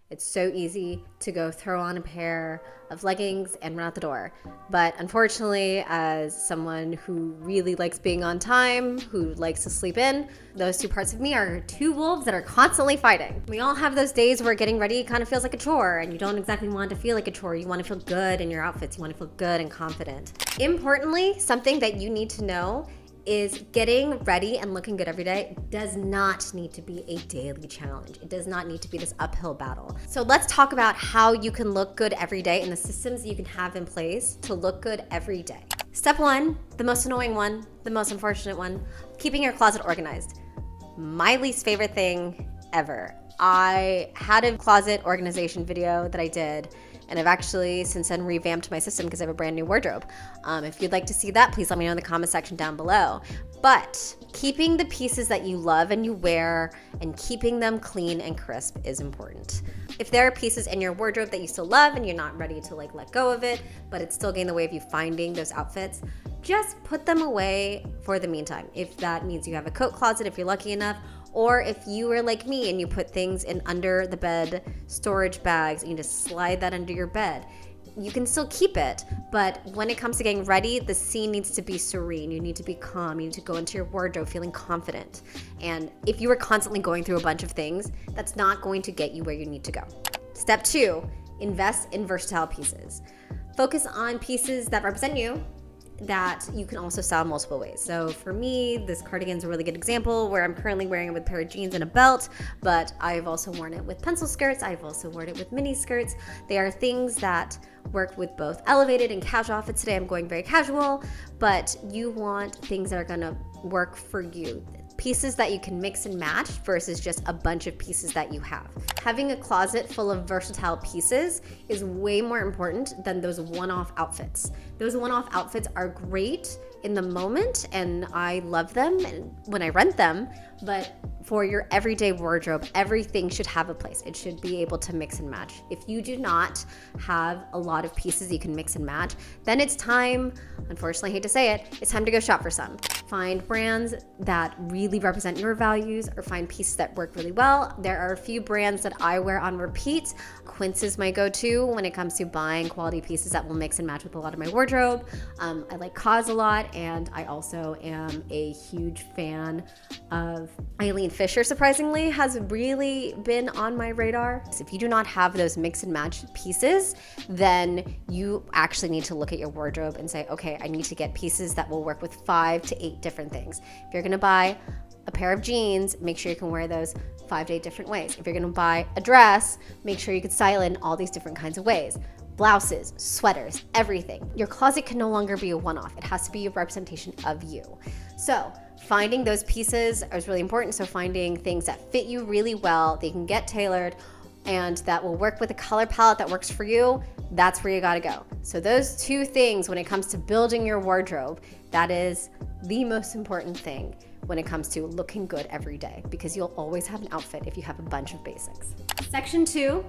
It's so easy to go throw on a pair of leggings and run out the door. But unfortunately, as someone who really likes being on time, who likes to sleep in, those two parts of me are two wolves that are constantly fighting. We all have those days where getting ready kind of feels like a chore, and you don't exactly want it to feel like a chore. You want to feel good in your outfits. You want to feel good and confident. Importantly, something that you need to know is getting ready and looking good every day does not need to be a daily challenge. It does not need to be this uphill battle. So let's talk about how you can look good every day and the systems you can have in place to look good every day. Step one, the most annoying one, the most unfortunate one, keeping your closet organized. My least favorite thing ever. I had a closet organization video that I did, and I've actually since then revamped my system because I have a brand new wardrobe. If you'd like to see that, please let me know in the comment section down below. But keeping the pieces that you love and you wear and keeping them clean and crisp is important. If there are pieces in your wardrobe that you still love and you're not ready to let go of it, but it's still getting in the way of you finding those outfits, just put them away for the meantime. If that means you have a coat closet, if you're lucky enough, or if you are like me and you put things in under the bed storage bags and you just slide that under your bed, you can still keep it. But when it comes to getting ready, the scene needs to be serene. You need to be calm. You need to go into your wardrobe feeling confident. And if you are constantly going through a bunch of things, that's not going to get you where you need to go. Step two, invest in versatile pieces. Focus on pieces that represent you, that you can also style multiple ways. So for me, this cardigan is a really good example where I'm currently wearing it with a pair of jeans and a belt, but I've also worn it with pencil skirts. I've also worn it with mini skirts. They are things that work with both elevated and casual outfits. Today I'm going very casual, but you want things that are gonna work for you. Pieces that you can mix and match versus just a bunch of pieces that you have. Having a closet full of versatile pieces is way more important than those one-off outfits. Those one-off outfits are great in the moment and I love them and when I rent them, but for your everyday wardrobe, everything should have a place. It should be able to mix and match. If you do not have a lot of pieces you can mix and match, then it's time, unfortunately I hate to say it, it's time to go shop for some. Find brands that really represent your values or find pieces that work really well. There are a few brands that I wear on repeat. Quince is my go-to when it comes to buying quality pieces that will mix and match with a lot of my wardrobe. I like Cause a lot, and I also am a huge fan of Eileen Fisher, surprisingly, has really been on my radar. So if you do not have those mix and match pieces, then you actually need to look at your wardrobe and say, okay, I need to get pieces that will work with 5 to 8 different things. If you're gonna buy a pair of jeans, make sure you can wear those 5 to 8 different ways. If you're gonna buy a dress, make sure you can style it in all these different kinds of ways. Blouses, sweaters, everything. Your closet can no longer be a one-off. It has to be a representation of you. So finding those pieces is really important. So finding things that fit you really well, they can get tailored, and that will work with a color palette that works for you, that's where you gotta go. So those two things when it comes to building your wardrobe, that is the most important thing when it comes to looking good every day, because you'll always have an outfit if you have a bunch of basics. Section 2,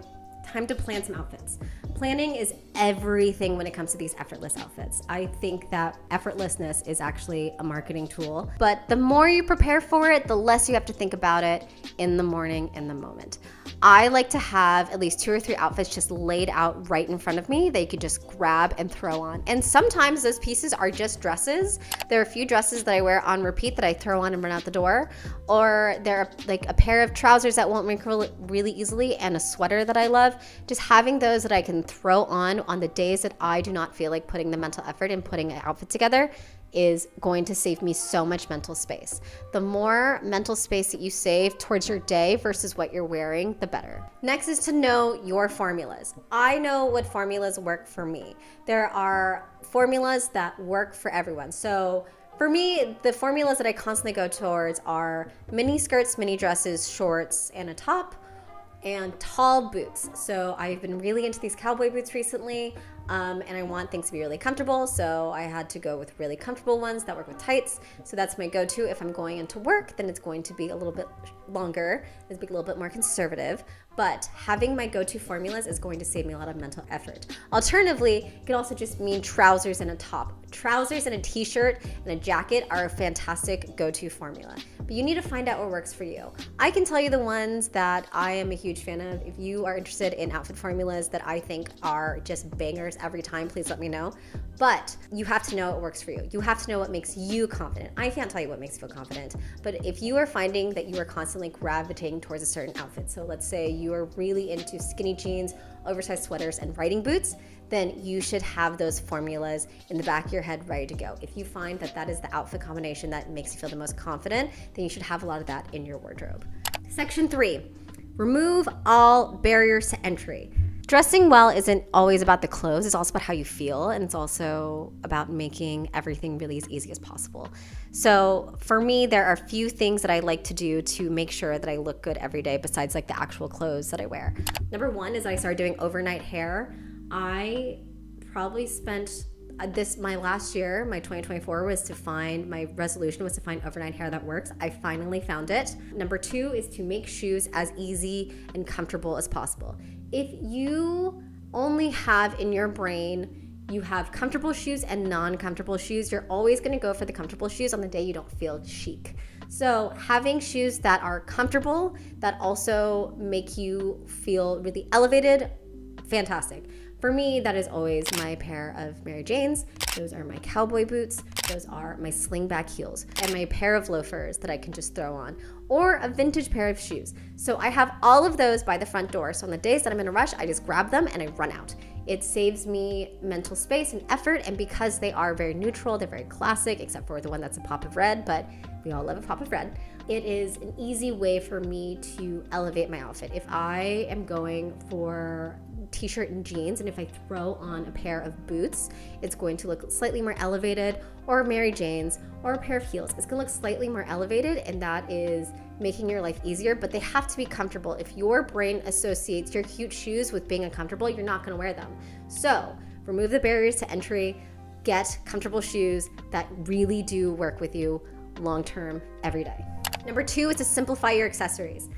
time to plan some outfits. Planning is everything when it comes to these effortless outfits. I think that effortlessness is actually a marketing tool, but the more you prepare for it, the less you have to think about it in the morning, in the moment. I like to have at least 2 or 3 outfits just laid out right in front of me that you could just grab and throw on. And sometimes those pieces are just dresses. There are a few dresses that I wear on repeat that I throw on and run out the door. Or there are like a pair of trousers that won't wrinkle really easily and a sweater that I love. Just having those that I can throw on the days that I do not feel like putting the mental effort in putting an outfit together is going to save me so much mental space. The more mental space that you save towards your day versus what you're wearing, the better. Next is to know your formulas. I know what formulas work for me. There are formulas that work for everyone. So for me, the formulas that I constantly go towards are mini skirts, mini dresses, shorts, and a top, and tall boots. So I've been really into these cowboy boots recently. and I want things to be really comfortable, so I had to go with really comfortable ones that work with tights. So that's my go-to. If I'm going into work, then it's going to be a little bit longer, it's a little bit more conservative, but having my go-to formulas is going to save me a lot of mental effort. Alternatively, it could also just mean trousers and a top. Trousers and a t-shirt and a jacket are a fantastic go-to formula, but you need to find out what works for you. I can tell you the ones that I am a huge fan of. If you are interested in outfit formulas that I think are just bangers every time, please let me know. But you have to know what works for you. You have to know what makes you confident. I can't tell you what makes you feel confident, but if you are finding that you are constantly gravitating towards a certain outfit, so let's say you are really into skinny jeans, oversized sweaters, and riding boots, then you should have those formulas in the back of your head ready to go. If you find that that is the outfit combination that makes you feel the most confident, then you should have a lot of that in your wardrobe. Section 3, remove all barriers to entry. Dressing well isn't always about the clothes, it's also about how you feel, and it's also about making everything really as easy as possible. So for me, there are a few things that I like to do to make sure that I look good every day besides like the actual clothes that I wear. Number one is I started doing overnight hair. I probably spent my last year, my 2024, my resolution was to find overnight hair that works. I finally found it. Number two is to make shoes as easy and comfortable as possible. If you only have in your brain, you have comfortable shoes and non-comfortable shoes, you're always gonna go for the comfortable shoes on the day you don't feel chic. So having shoes that are comfortable, that also make you feel really elevated, fantastic. For me, that is always my pair of Mary Janes. Those are my cowboy boots. Those are my slingback heels and my pair of loafers that I can just throw on, or a vintage pair of shoes. So I have all of those by the front door. So on the days that I'm in a rush, I just grab them and I run out. It saves me mental space and effort, and because they are very neutral, they're very classic, except for the one that's a pop of red, but we all love a pop of red. It is an easy way for me to elevate my outfit. If I am going for t-shirt and jeans, and if I throw on a pair of boots, it's going to look slightly more elevated, or Mary Janes, or a pair of heels. It's gonna look slightly more elevated, and that is making your life easier, but they have to be comfortable. If your brain associates your cute shoes with being uncomfortable, you're not gonna wear them. So remove the barriers to entry, get comfortable shoes that really do work with you long-term every day. Number two is to simplify your accessories.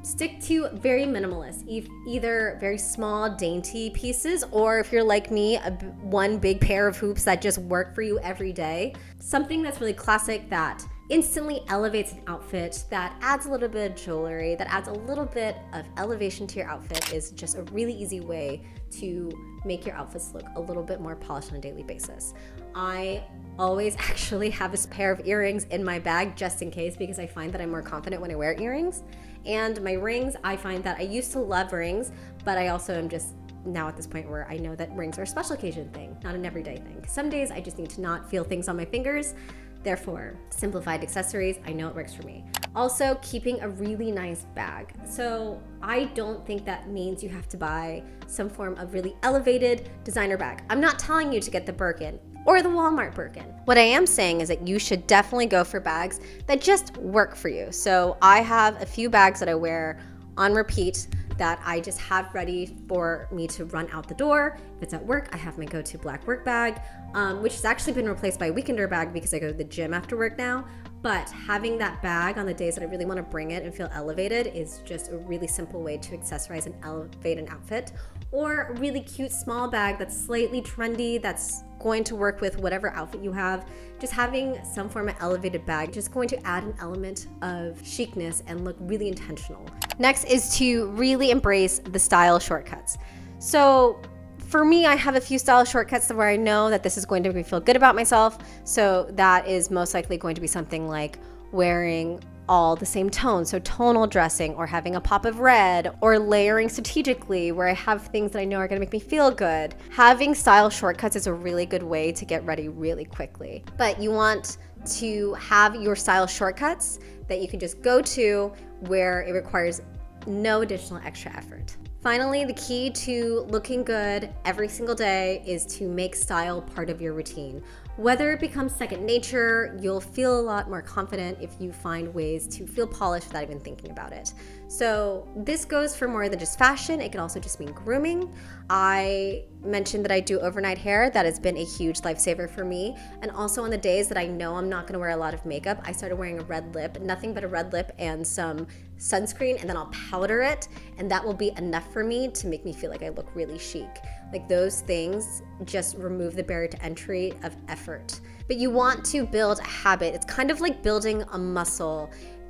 Stick to very minimalist, either very small, dainty pieces, or if you're like me, one big pair of hoops that just work for you every day. Something that's really classic that instantly elevates an outfit, that adds a little bit of jewelry, that adds a little bit of elevation to your outfit is just a really easy way to make your outfits look a little bit more polished on a daily basis. I always actually have a pair of earrings in my bag just in case, because I find that I'm more confident when I wear earrings. And my rings, I find that I used to love rings, but I also am just now at this point where I know that rings are a special occasion thing, not an everyday thing. Some days I just need to not feel things on my fingers. Therefore, simplified accessories, I know it works for me. Also, keeping a really nice bag. So I don't think that means you have to buy some form of really elevated designer bag. I'm not telling you to get the Birkin or the Walmart Birkin. What I am saying is that you should definitely go for bags that just work for you. So I have a few bags that I wear on repeat that I just have ready for me to run out the door. If it's at work, I have my go-to black work bag, which has actually been replaced by a weekender bag because I go to the gym after work now. But having that bag on the days that I really want to bring it and feel elevated is just a really simple way to accessorize and elevate an outfit. Or a really cute small bag that's slightly trendy, that's going to work with whatever outfit you have. Just having some form of elevated bag just going to add an element of chicness and look really intentional. Next is to really embrace the style shortcuts. So for me, I have a few style shortcuts where I know that this is going to make me feel good about myself. So that is most likely going to be something like wearing all the same tone, so tonal dressing, or having a pop of red, or layering strategically where I have things that I know are gonna make me feel good. Having style shortcuts is a really good way to get ready really quickly. But you want to have your style shortcuts that you can just go to where it requires no additional extra effort. Finally, the key to looking good every single day is to make style part of your routine. whether it becomes second nature, you'll feel a lot more confident if you find ways to feel polished without even thinking about it. So this goes for more than just fashion. It can also just mean grooming. I mentioned that I do overnight hair. That has been a huge lifesaver for me. And also on the days that I know I'm not gonna wear a lot of makeup, I started wearing a red lip, nothing but a red lip and some sunscreen, and then I'll powder it, and that will be enough for me to make me feel like I look really chic. Like those things just remove the barrier to entry of effort. But you want to build a habit. It's kind of like building a muscle.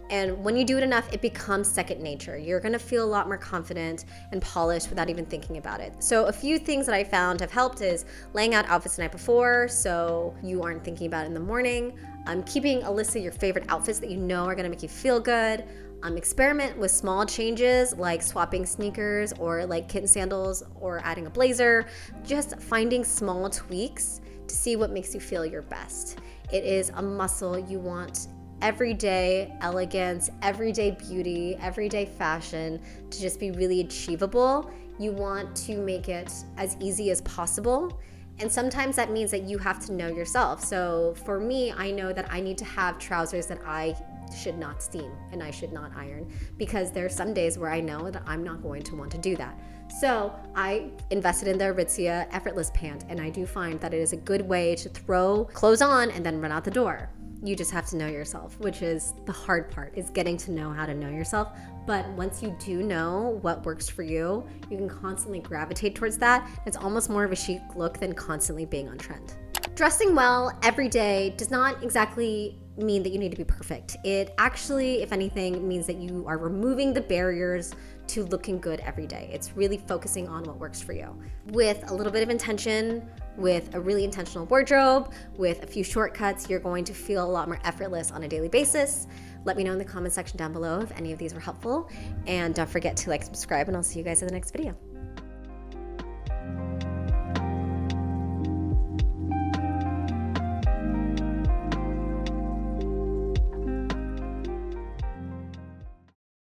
And when you do it enough, it becomes second nature. You're gonna feel a lot more confident and polished without even thinking about it. So a few things that I found have helped is laying out outfits the night before so you aren't thinking about it in the morning. Keeping a list of your favorite outfits that you know are gonna make you feel good. Experiment with small changes like swapping sneakers or like kitten sandals or adding a blazer. Just finding small tweaks to see what makes you feel your best. It is a muscle. You want everyday elegance, everyday beauty, everyday fashion to just be really achievable. You want to make it as easy as possible. And sometimes that means that you have to know yourself. So for me, I know that I need to have trousers that I should not steam and I should not iron, because there are some days where I know that I'm not going to want to do that. So I invested in the Aritzia Effortless pant, and I do find that it is a good way to throw clothes on and then run out the door. You just have to know yourself, which is the hard part, is getting to know how to know yourself. But once you do know what works for you, you can constantly gravitate towards that. It's almost more of a chic look than constantly being on trend. Dressing well every day does not exactly mean that you need to be perfect. It actually, if anything, means that you are removing the barriers to looking good every day. It's really focusing on what works for you. With a little bit of intention, with a really intentional wardrobe, with a few shortcuts, you're going to feel a lot more effortless on a daily basis. Let me know in the comment section down below if any of these were helpful. And don't forget to like, subscribe, and I'll see you guys in the next video.